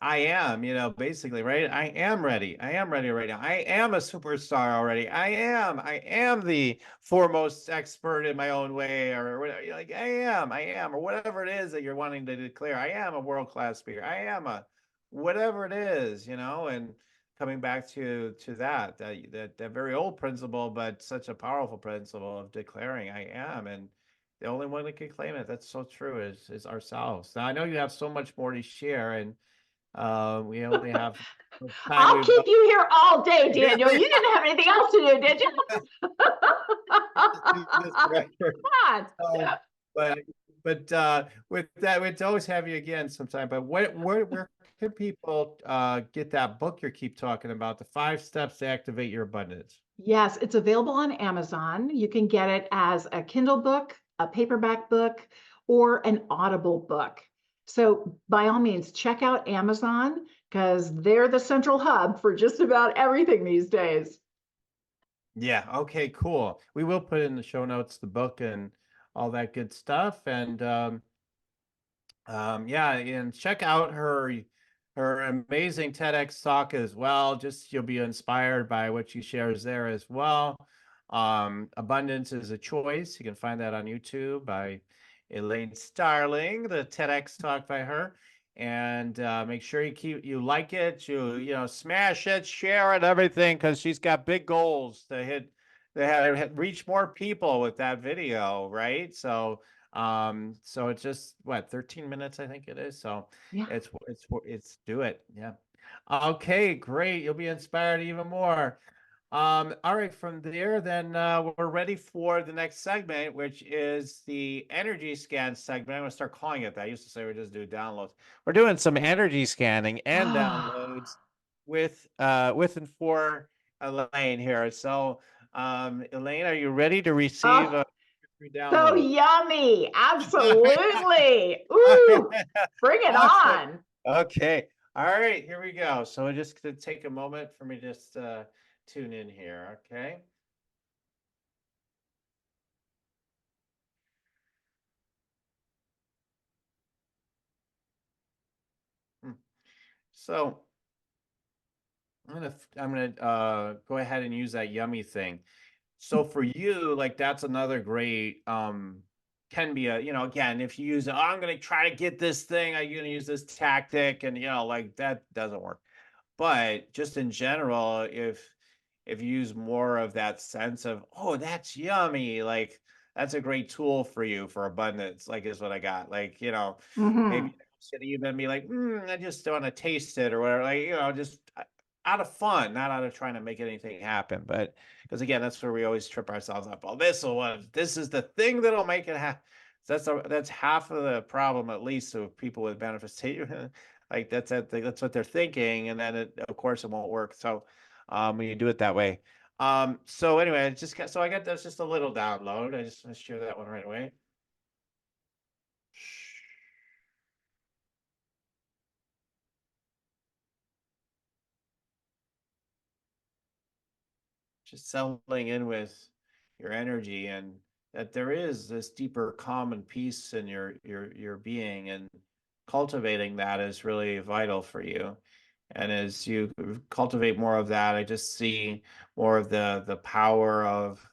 am, basically, right? I am ready. I am ready right now. I am a superstar already. I am the foremost expert in my own way, or whatever. Like, I am, or whatever it is that you're wanting to declare. I am a world-class speaker. I am a whatever it is, and coming back to that very old principle, but such a powerful principle of declaring I am. And the only one that can claim it, that's so true, is ourselves. Now I know you have so much more to share, and we only have time. I'll keep you here all day, Daniel. You didn't have anything else to do, did you? But with that, we'd always have you again sometime. But where can people get that book you keep talking about, the 5 steps to activate your abundance? Yes, it's available on Amazon. You can get it as a Kindle book, a paperback book, or an Audible book. So by all means, check out Amazon, because they're the central hub for just about everything these days. Yeah. Okay, cool. We will put in the show notes the book and all that good stuff. And yeah, and check out her amazing TEDx talk as well. Just you'll be inspired by what she shares there as well. Abundance is a Choice. You can find that on YouTube by Elaine Starling, the TEDx talk by her. And make sure you like it, you know, smash it, share it, everything, because she's got big goals to hit. They have reach more people with that video, right? So it's just what, 13 minutes, I think it is. So Yeah. it's do it. Yeah. Okay, great. You'll be inspired even more. All right, from there, then we're ready for the next segment, which is the energy scan segment. I'm gonna start calling it that. I used to say we just do downloads. We're doing some energy scanning and downloads with and for Elaine here. So Elaine, are you ready to receive Oh, free so download? yummy. Absolutely. Ooh, bring it Awesome. on. Okay. All right, here we go. So we're just gonna take a moment for me to just tune in here. Okay. Hmm. So I'm gonna go ahead and use that yummy thing. So for you, like that's another great can be a, you know, again, if you use it, oh, I'm gonna try to get this thing, I'm gonna use this tactic, and you know, like that doesn't work. But just in general, if you use more of that sense of, oh, that's yummy, like that's a great tool for you for abundance, like is what I got. Like, you know, maybe Hmm. should even be like, I just want to taste it or whatever, like, you know, just out of fun, not out of trying to make anything happen. But because again, that's where we always trip ourselves up. Oh, this is the thing that'll make it happen. That's half of the problem, at least, of people with manifestation. Like that's what they're thinking, and then of course it won't work. So when you do it that way. So anyway, so I got that's just a little download. I just want to share that one right away. Just settling in with your energy, and that there is this deeper calm and peace in your being, and cultivating that is really vital for you. And as you cultivate more of that, I just see more of the power of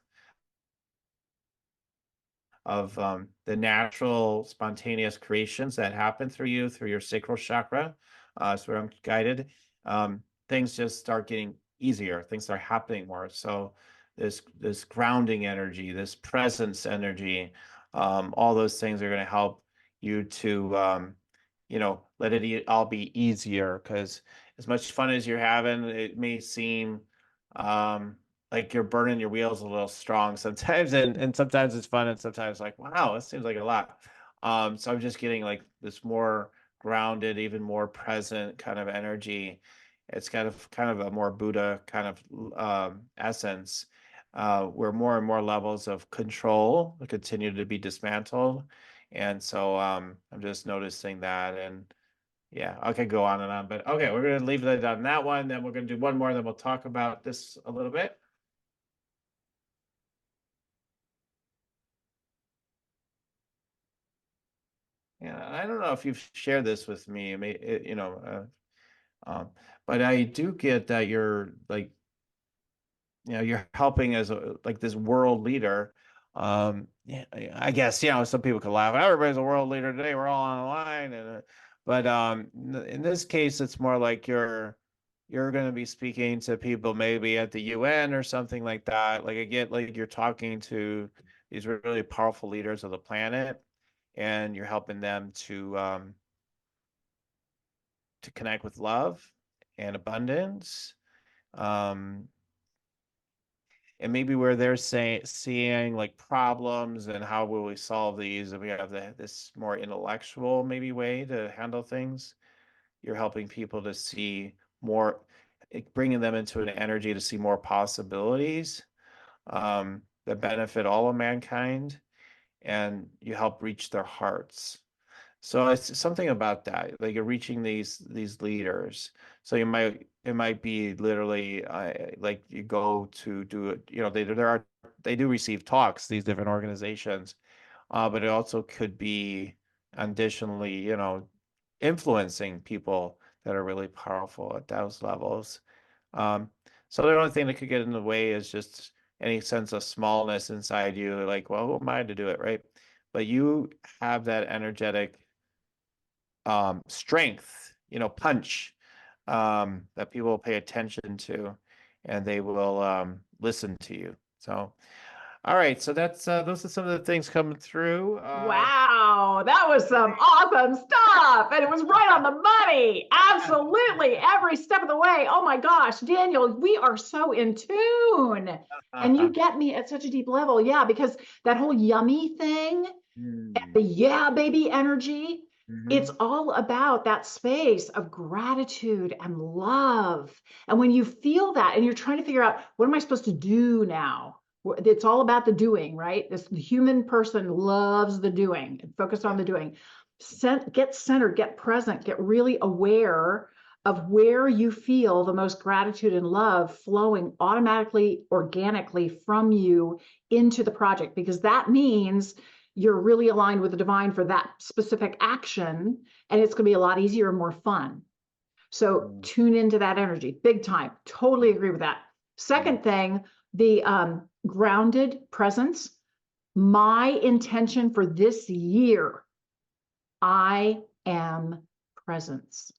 the natural spontaneous creations that happen through you through your sacral chakra. So where I'm guided, things just start getting easier, things start happening more. So this grounding energy, this presence energy, all those things are going to help you to you know, let it all be easier, because as much fun as you're having, it may seem like you're burning your wheels a little strong sometimes, and sometimes it's fun, and sometimes like, wow, this seems like a lot. So I'm just getting like this more grounded, even more present kind of energy. It's kind of a more Buddha kind of essence, where more and more levels of control continue to be dismantled. And so I'm just noticing that. And yeah, I could go on and on, but okay, we're gonna leave that on that one. Then we're gonna do one more, then we'll talk about this a little bit. Yeah, I don't know if you've shared this with me. You know, but I do get that you're like, you know, you're helping as like this world leader. Yeah, I guess, you know, some people could laugh. Everybody's a world leader today. We're all online, and but in this case, it's more like you're going to be speaking to people maybe at the UN or something like that. Like I get like you're talking to these really powerful leaders of the planet, and you're helping them to connect with love and abundance. Um, and maybe where they're seeing like problems and how will we solve these, and we have this more intellectual maybe way to handle things. You're helping people to see more, bringing them into an energy to see more possibilities that benefit all of mankind, and you help reach their hearts. So it's something about that, like you're reaching these leaders. So it might be literally like you go to do it, you know, they do receive talks, these different organizations, but it also could be additionally, you know, influencing people that are really powerful at those levels. Um, so the only thing that could get in the way is just any sense of smallness inside you, like, well, who am I to do it, right? But you have that energetic strength, you know, punch, that people will pay attention to, and they will listen to you. So, all right, so that's those are some of the things coming through. Wow, that was some awesome stuff. And it was right on the money. Absolutely. Every step of the way. Oh my gosh, Daniel, we are so in tune. And you get me at such a deep level. Yeah, because that whole yummy thing, the yeah, baby energy, it's all about that space of gratitude and love. And when you feel that and you're trying to figure out, what am I supposed to do now? It's all about the doing, right? The human person loves the doing and focus on the doing. Get centered, get present, get really aware of where you feel the most gratitude and love flowing automatically, organically from you into the project, because that means you're really aligned with the divine for that specific action, and it's going to be a lot easier and more fun. So tune into that energy big time. Totally agree with that. Second thing, the grounded presence. My intention for this year, I am presence.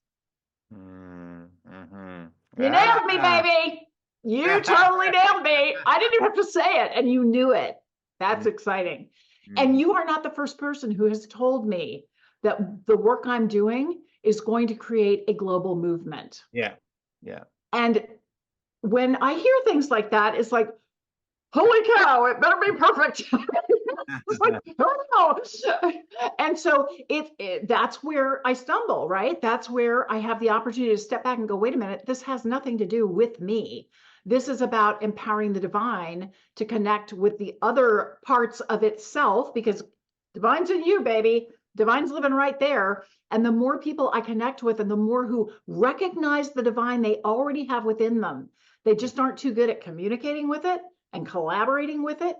You nailed me, baby. You totally nailed me. I didn't even have to say it, and you knew it. That's exciting. And you are not the first person who has told me that the work I'm doing is going to create a global movement. Yeah. Yeah. And when I hear things like that, it's like, holy cow, it better be perfect. It's like, oh no. And so that's where I stumble, right? That's where I have the opportunity to step back and go, wait a minute, this has nothing to do with me. This is about empowering the divine to connect with the other parts of itself, because divine's in you, baby. Divine's living right there. And the more people I connect with, and the more who recognize the divine they already have within them, they just aren't too good at communicating with it and collaborating with it.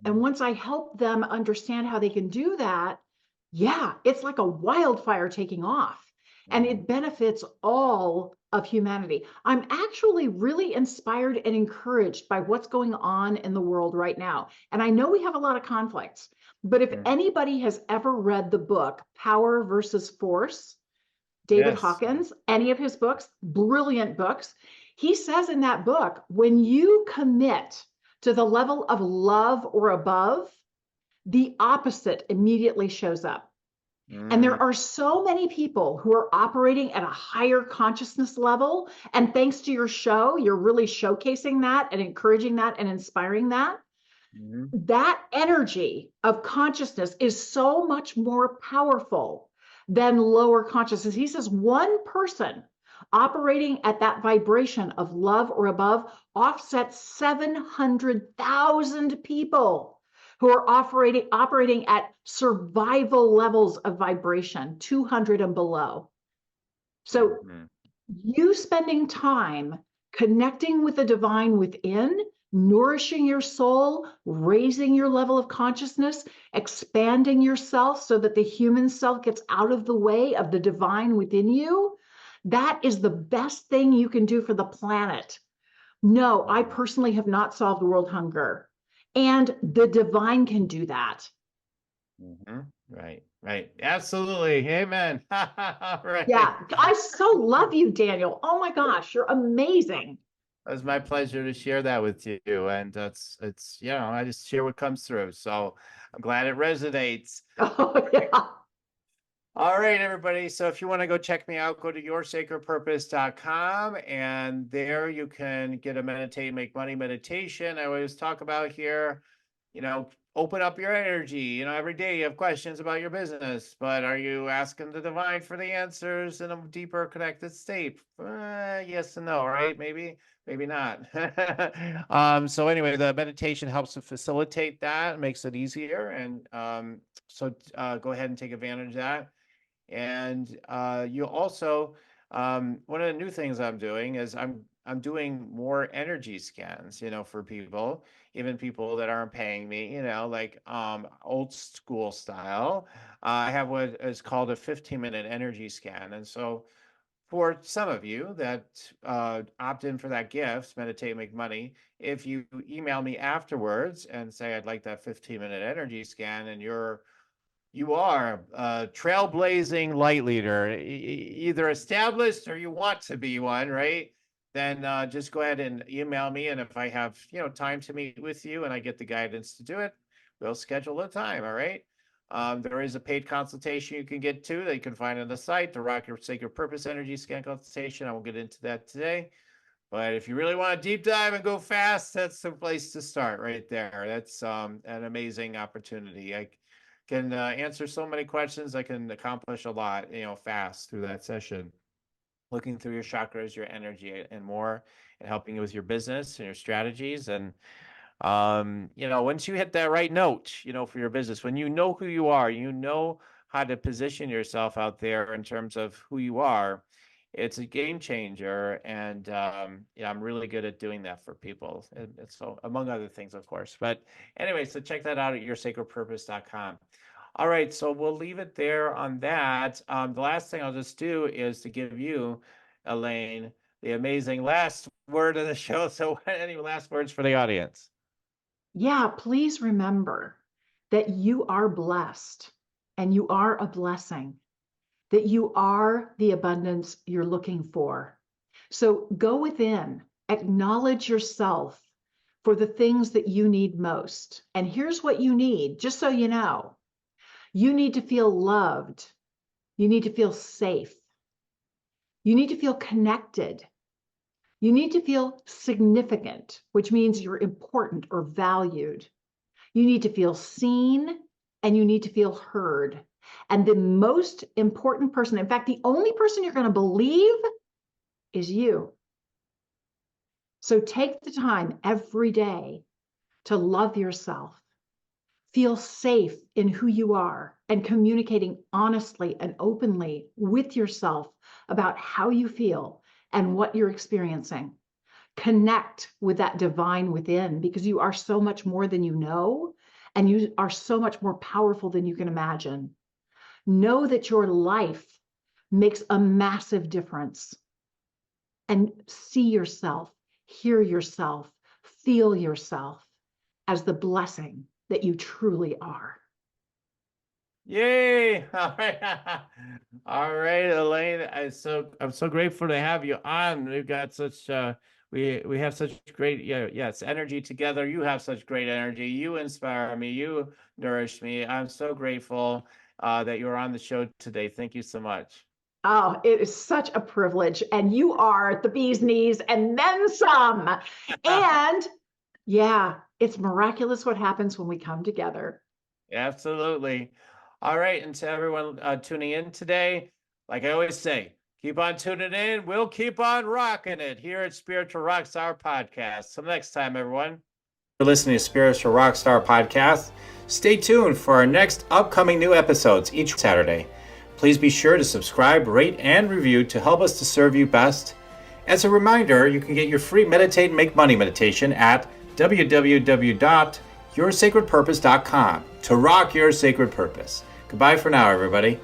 And once I help them understand how they can do that, yeah, it's like a wildfire taking off. And it benefits all of humanity. I'm actually really inspired and encouraged by what's going on in the world right now. And I know we have a lot of conflicts, but if anybody has ever read the book, Power versus Force, David Hawkins, any of his books, brilliant books, he says in that book, when you commit to the level of love or above, the opposite immediately shows up. And there are so many people who are operating at a higher consciousness level. And thanks to your show, you're really showcasing that and encouraging that and inspiring that. That energy of consciousness is so much more powerful than lower consciousness. He says one person operating at that vibration of love or above offsets 700,000 people who are operating at survival levels of vibration, 200 and below. So you spending time connecting with the divine within, nourishing your soul, raising your level of consciousness, expanding yourself so that the human self gets out of the way of the divine within you, that is the best thing you can do for the planet. No, I personally have not solved world hunger. And the divine can do that. Right, right. Absolutely. Amen. Right. Yeah, I so love you, Daniel. Oh my gosh, you're amazing. It was my pleasure to share that with you. And it's, you know, I just share what comes through. So I'm glad it resonates. Oh, yeah. All right, everybody. So if you want to go check me out, go to yoursacredpurpose.com, and there you can get a meditate, make money meditation. I always talk about here, you know, open up your energy. You know, every day you have questions about your business, but are you asking the divine for the answers in a deeper connected state? Yes and no, right? Maybe not. So anyway, the meditation helps to facilitate that, makes it easier. And so go ahead and take advantage of that. And you also, one of the new things I'm doing is I'm doing more energy scans, for people, even people that aren't paying me, like old school style. I have what is called a 15-minute energy scan. And so for some of you that opt in for that gift, Meditate, Make Money, if you email me afterwards and say, I'd like that 15-minute energy scan, and you are a trailblazing light leader, either established or you want to be one, right? Then just go ahead and email me. And if I have, time to meet with you and I get the guidance to do it, we'll schedule a time. All right. There is a paid consultation you can get to that you can find on the site, the Rock Your Sacred Purpose Energy Scan Consultation. I won't get into that today. But if you really want to deep dive and go fast, that's the place to start right there. That's an amazing opportunity. I can answer so many questions. I can accomplish a lot, fast through that session. Looking through your chakras, your energy, and more, and helping you with your business and your strategies. And once you hit that right note, for your business, when you know who you are, how to position yourself out there in terms of who you are, it's a game changer. And I'm really good at doing that for people. And so, among other things, of course. But anyway, so check that out at yoursacredpurpose.com. All right, so we'll leave it there on that. The last thing I'll just do is to give you, Elaine, the amazing last word of the show. So any last words for the audience? Yeah, please remember that you are blessed and you are a blessing, that you are the abundance you're looking for. So go within, acknowledge yourself for the things that you need most. And here's what you need, just so you know. You need to feel loved. You need to feel safe. You need to feel connected. You need to feel significant, which means you're important or valued. You need to feel seen and you need to feel heard. And the most important person, in fact, the only person you're going to believe is you. So take the time every day to love yourself, feel safe in who you are, and communicating honestly and openly with yourself about how you feel and what you're experiencing. Connect with that divine within, because you are so much more than you know, and you are so much more powerful than you can imagine. Know that your life makes a massive difference, and see yourself, hear yourself, feel yourself as the blessing that you truly are. Yay! All right, all right, Elaine. I'm so grateful to have you on. We've got such we have such great yes energy together. You have such great energy. You inspire me. You nourish me. I'm so grateful that you're on the show today. Thank you so much. Oh, it is such a privilege, and you are the bee's knees and then some. And yeah, it's miraculous what happens when we come together. Absolutely. All right. And to everyone tuning in today, like I always say, keep on tuning in. We'll keep on rocking it here at Spiritual Rockstar Podcast. Till next time, everyone. For listening to Spiritual Rockstar Podcast, stay tuned for our next upcoming new episodes each Saturday. Please be sure to subscribe, rate, and review to help us to serve you best. As a reminder, you can get your free Meditate and Make Money meditation at www.yoursacredpurpose.com to rock your sacred purpose. Goodbye for now, everybody.